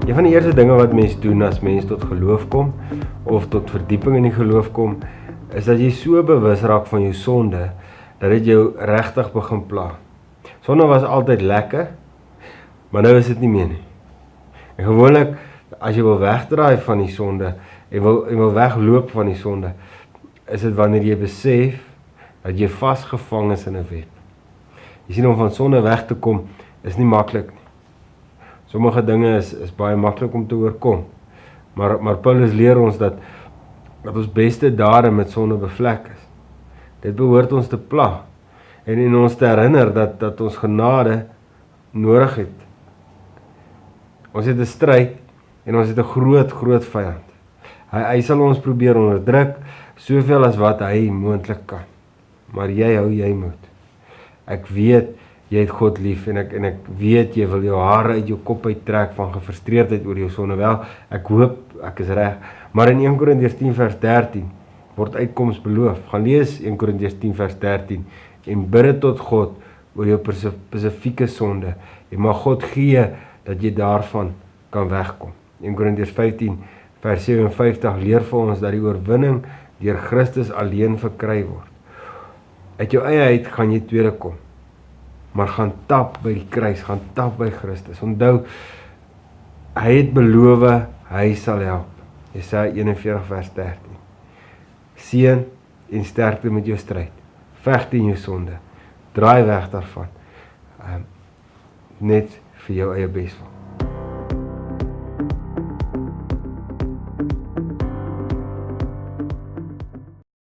Een van die eerste dinge wat mens doen as mens tot geloof kom, of tot verdieping in die geloof kom, is dat jy so bewus raak van jou sonde, dat dit jou regtig begin pla. Sonde was altyd lekker, maar nou is dit nie meer nie. En gewoonlik, as jy wil wegdraai van die sonde, en wil wegloop van die sonde, is dit wanneer jy besef, dat jy vasgevang is in 'n web. Jy sien, om van sonde weg te kom, is nie maklik nie. Sommige dinge is baie maklik om te oorkom. Maar Paulus leer ons dat ons beste dade met sonde bevlek is. Dit behoort ons te pla. En ons te herinner dat ons genade nodig het. Ons het 'n stryd en ons het 'n groot vyand. Hy sal ons probeer onderdruk, soveel as wat hy moontlik kan. Maar jy hou jy moed. Ek weet jy het God lief en ek weet jy wil jou hare uit jou kop uittrek van gefrustreerdheid oor jou sonde. Wel, ek hoop ek is reg. Maar in 1 Korintiërs 10 vers 13 word uitkoms beloof. Gaan lees 1 Korintiërs 10 vers 13 en bid dit tot God oor jou spesifieke sonde. En mag God gee dat jy daarvan kan wegkom. 1 Korintiërs 15 vers 57 leer vir ons dat die oorwinning deur Christus alleen verkry word. Uit jou eie uit gaan jy tweede kom. Maar gaan tap by die kruis, gaan tap by Christus. Onthou, hy het beloof, hy sal help. Jesaja 41 vers 13. Seën en sterkte met jou stryd. Veg teen jou sonde. Draai weg daarvan. Net vir jou eie beswil.